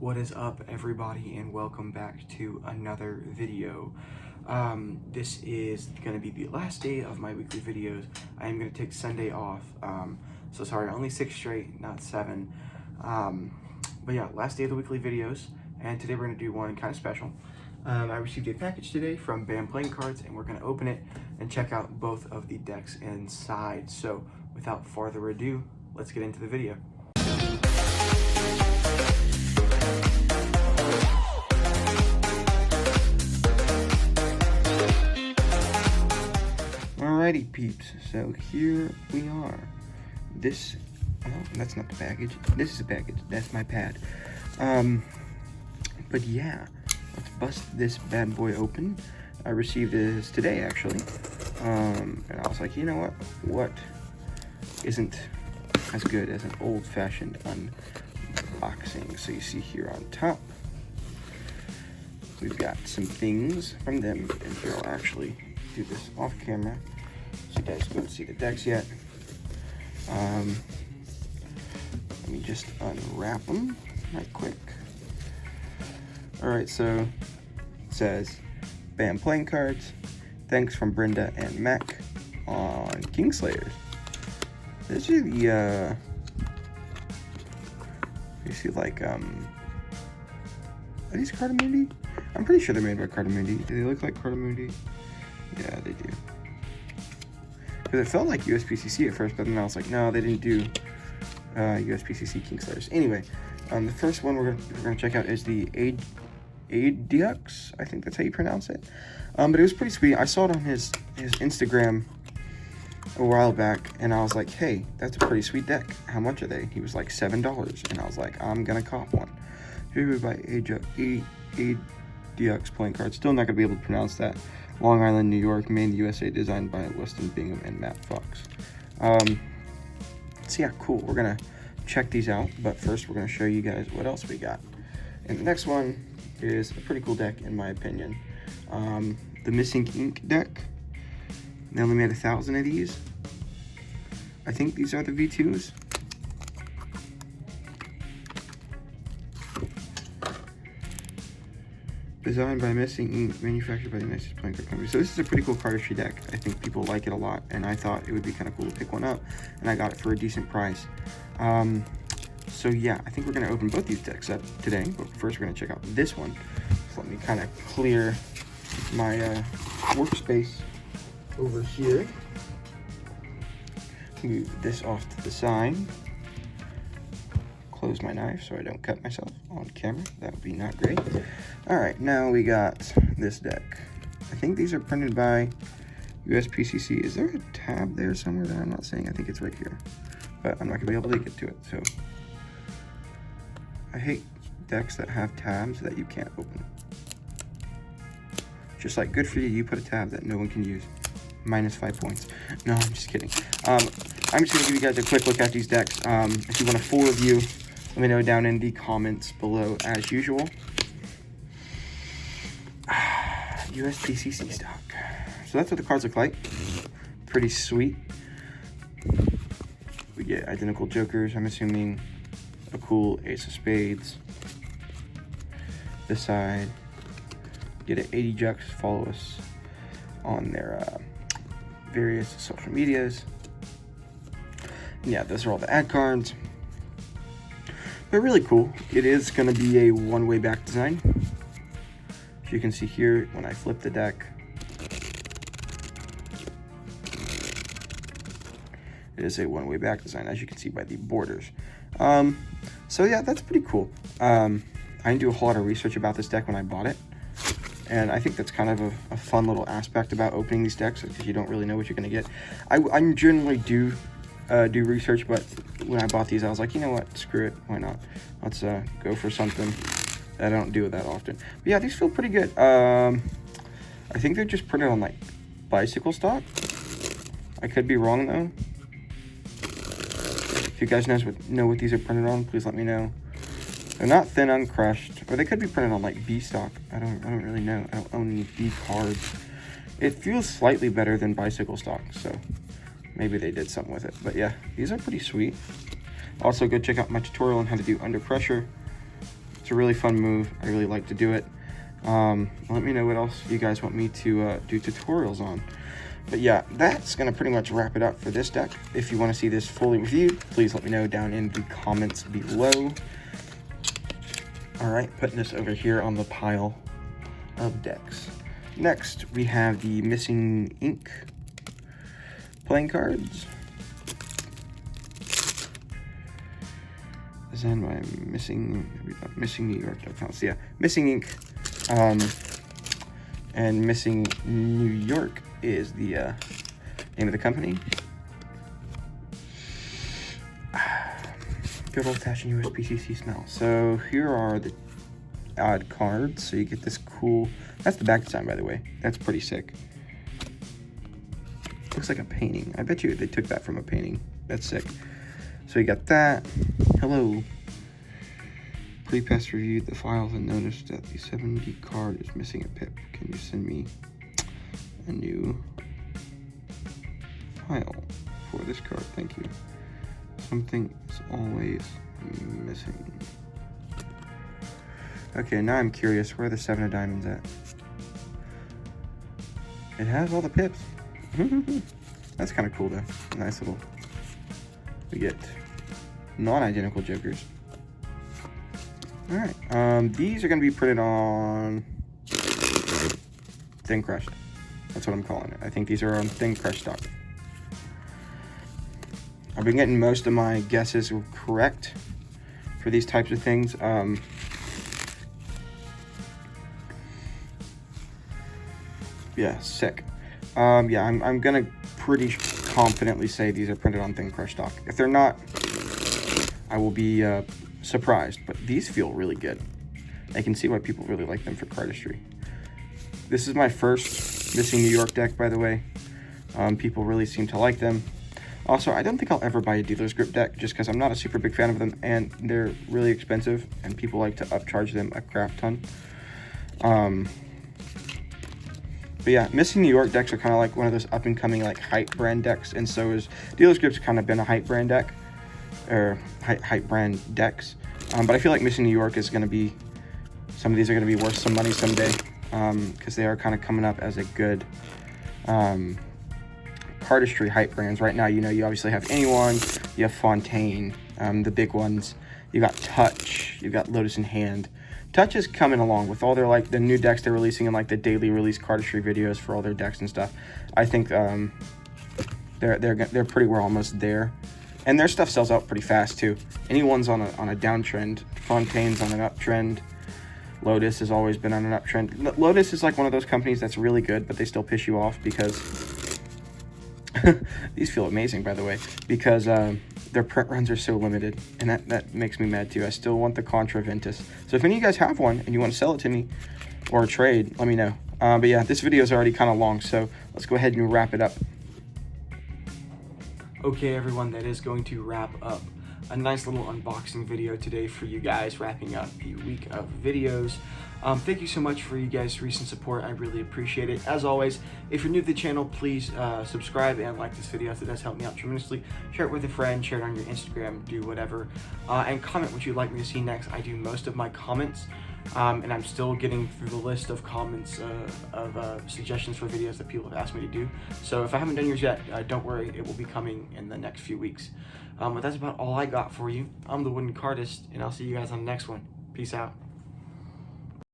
What is up, everybody, and welcome back to another video. This is going to be the last day of my weekly videos. I am going to take Sunday off, so sorry, only 6 straight, not 7. But yeah, last day of the weekly videos, and today we're going to do one kind of special. I received a package today from BAM Playing Cards, and we're going to open it and check out both of the decks inside. So without further ado, let's get into the video. Alrighty, peeps, so here we are. This, oh, that's not the package. This is a package. That's my pad. But yeah, let's bust this bad boy open. I received this today, actually. And I was like, you know what isn't as good as an old-fashioned unboxing? So you see here on top, we've got some things from them, and here I'll actually do this off camera so you guys don't see the decks yet. Let me just unwrap them right quick. Alright, so it says BAM Playing Cards, thanks from Brenda and Mac on Kingslayers. This is the you see, like, are these Cardamundi? I'm pretty sure they're made by Cardamundi. Do they look like Cardamundi? Yeah, they do. Because it felt like USPCC at first, but then I was like, no, they didn't do USPCC Kingslayers. Anyway, the first one we're gonna check out is the Adux. I think that's how you pronounce it. But it was pretty sweet. I saw it on his Instagram a while back, and I was like, hey, that's a pretty sweet deck. How much are they? He was like $7, and I was like, I'm gonna cop one. Here by Adux Playing Cards. Still not gonna be able to pronounce that. Long Island, New York, made in the USA, designed by Weston Bingham and Matt Fox. So yeah, cool. We're gonna check these out, but first we're gonna show you guys what else we got. And the next one is a pretty cool deck, in my opinion. The Missing Ink deck. They only made 1,000 of these. I think these are the V2s. Designed by Missing Ink, manufactured by the United States Playing Card Company. So this is a pretty cool cardistry deck. I think people like it a lot, and I thought it would be kind of cool to pick one up, and I got it for a decent price. So yeah, I think we're going to open both these decks up today, but first we're going to check out this one. So let me kind of clear my workspace over here. Move this off to the side. Close my knife so I don't cut myself on camera. That would be not great. Alright, now we got this deck. I think these are printed by USPCC. Is there a tab there somewhere that I'm not seeing? I think it's right here. But I'm not going to be able to get to it, so I hate decks that have tabs that you can't open. Just like, good for you, you put a tab that no one can use. -5 points. No, I'm just kidding. I'm just going to give you guys a quick look at these decks. If you want a full review, let me know down in the comments below as usual. USPCC stock. So that's what the cards look like. Pretty sweet. We get identical jokers, I'm assuming. A cool ace of spades. This side. Get an 80 Jux. Follow us on their various social medias. And yeah, those are all the ad cards. But really cool. It is going to be a one-way back design. As you can see here, when I flip the deck, it is a one-way back design, as you can see by the borders. So yeah, that's pretty cool. I didn't do a whole lot of research about this deck when I bought it, and I think that's kind of a fun little aspect about opening these decks, because you don't really know what you're going to get. I generally do research, but when I bought these, I was like, you know what, screw it, why not? Let's go for something that I don't do that often. But yeah, these feel pretty good. I think they're just printed on like bicycle stock. I could be wrong though. If you guys know what these are printed on, please let me know. They're not thin uncrushed, or they could be printed on like B stock. I don't really know. I don't own any B cards. It feels slightly better than bicycle stock, so maybe they did something with it. But yeah, these are pretty sweet. Also, go check out my tutorial on how to do under pressure. It's a really fun move. I really like to do it. Let me know what else you guys want me to do tutorials on. But yeah, that's going to pretty much wrap it up for this deck. If you want to see this fully reviewed, please let me know down in the comments below. Alright, putting this over here on the pile of decks. Next, we have the Missing Ink playing cards. Designed by Missing New York.com. So yeah, Missing Ink and Missing New York is the name of the company. Good old-fashioned USPCC smell. So here are the odd cards. So you get this cool, that's the back design, by the way. That's pretty sick. Looks like a painting. I bet you they took that from a painting. That's sick. So you got that. Hello. Pre-pass reviewed the files and noticed that the 70 card is missing a pip. Can you send me a new file for this card? Thank you. Something is always missing. Okay, now I'm curious. Where are the 7 of diamonds at? It has all the pips. That's kind of cool though. Nice little. We get non-identical jokers. Alright, these are going to be printed on thin crushed. That's what I'm calling it. I think these are on thin crushed stock. I've been getting most of my guesses correct for these types of things. Yeah, sick. Yeah, I'm gonna pretty confidently say these are printed on thin crushed stock. If they're not, I will be surprised, but these feel really good. I can see why people really like them for cardistry. This is my first Missing New York deck, by the way. People really seem to like them. Also, I don't think I'll ever buy a dealer's grip deck just because I'm not a super big fan of them, and they're really expensive, and people like to upcharge them a crap ton. But yeah, Missing New York decks are kind of like one of those up-and-coming like hype brand decks, and so is Dealer's Grip's kind of been a hype brand deck, or hype brand decks. But I feel like Missing New York is going to be, some of these are going to be worth some money someday, because they are kind of coming up as a good cardistry hype brands. Right now, you know, you obviously have Anyone, you have Fontaine, the big ones. You got Touch, you got Lotus in Hand. Touch is coming along with all their like the new decks they're releasing and like the daily release cardistry videos for all their decks and stuff. I think they're pretty well almost there, and their stuff sells out pretty fast too. Anyone's on a downtrend. Fontaine's on an uptrend. Lotus has always been on an uptrend. Lotus is like one of those companies that's really good, but they still piss you off because these feel amazing, by the way, because their print runs are so limited, and that makes me mad too. I still want the Contra Ventus. So if any of you guys have one and you want to sell it to me or trade, let me know. But yeah, this video is already kind of long, so let's go ahead and wrap it up. Okay, everyone, that is going to wrap up a nice little unboxing video today for you guys, wrapping up the week of videos. Thank you so much for you guys' recent support. I really appreciate it. As always, if you're new to the channel, please subscribe and like this video. That does help me out tremendously. Share it with a friend, share it on your Instagram, do whatever. And comment what you'd like me to see next. I do most of my comments, and I'm still getting through the list of comments of suggestions for videos that people have asked me to do. So if I haven't done yours yet, don't worry, it will be coming in the next few weeks. But that's about all I got for you. I'm the Wooden Cardist, and I'll see you guys on the next one. Peace out.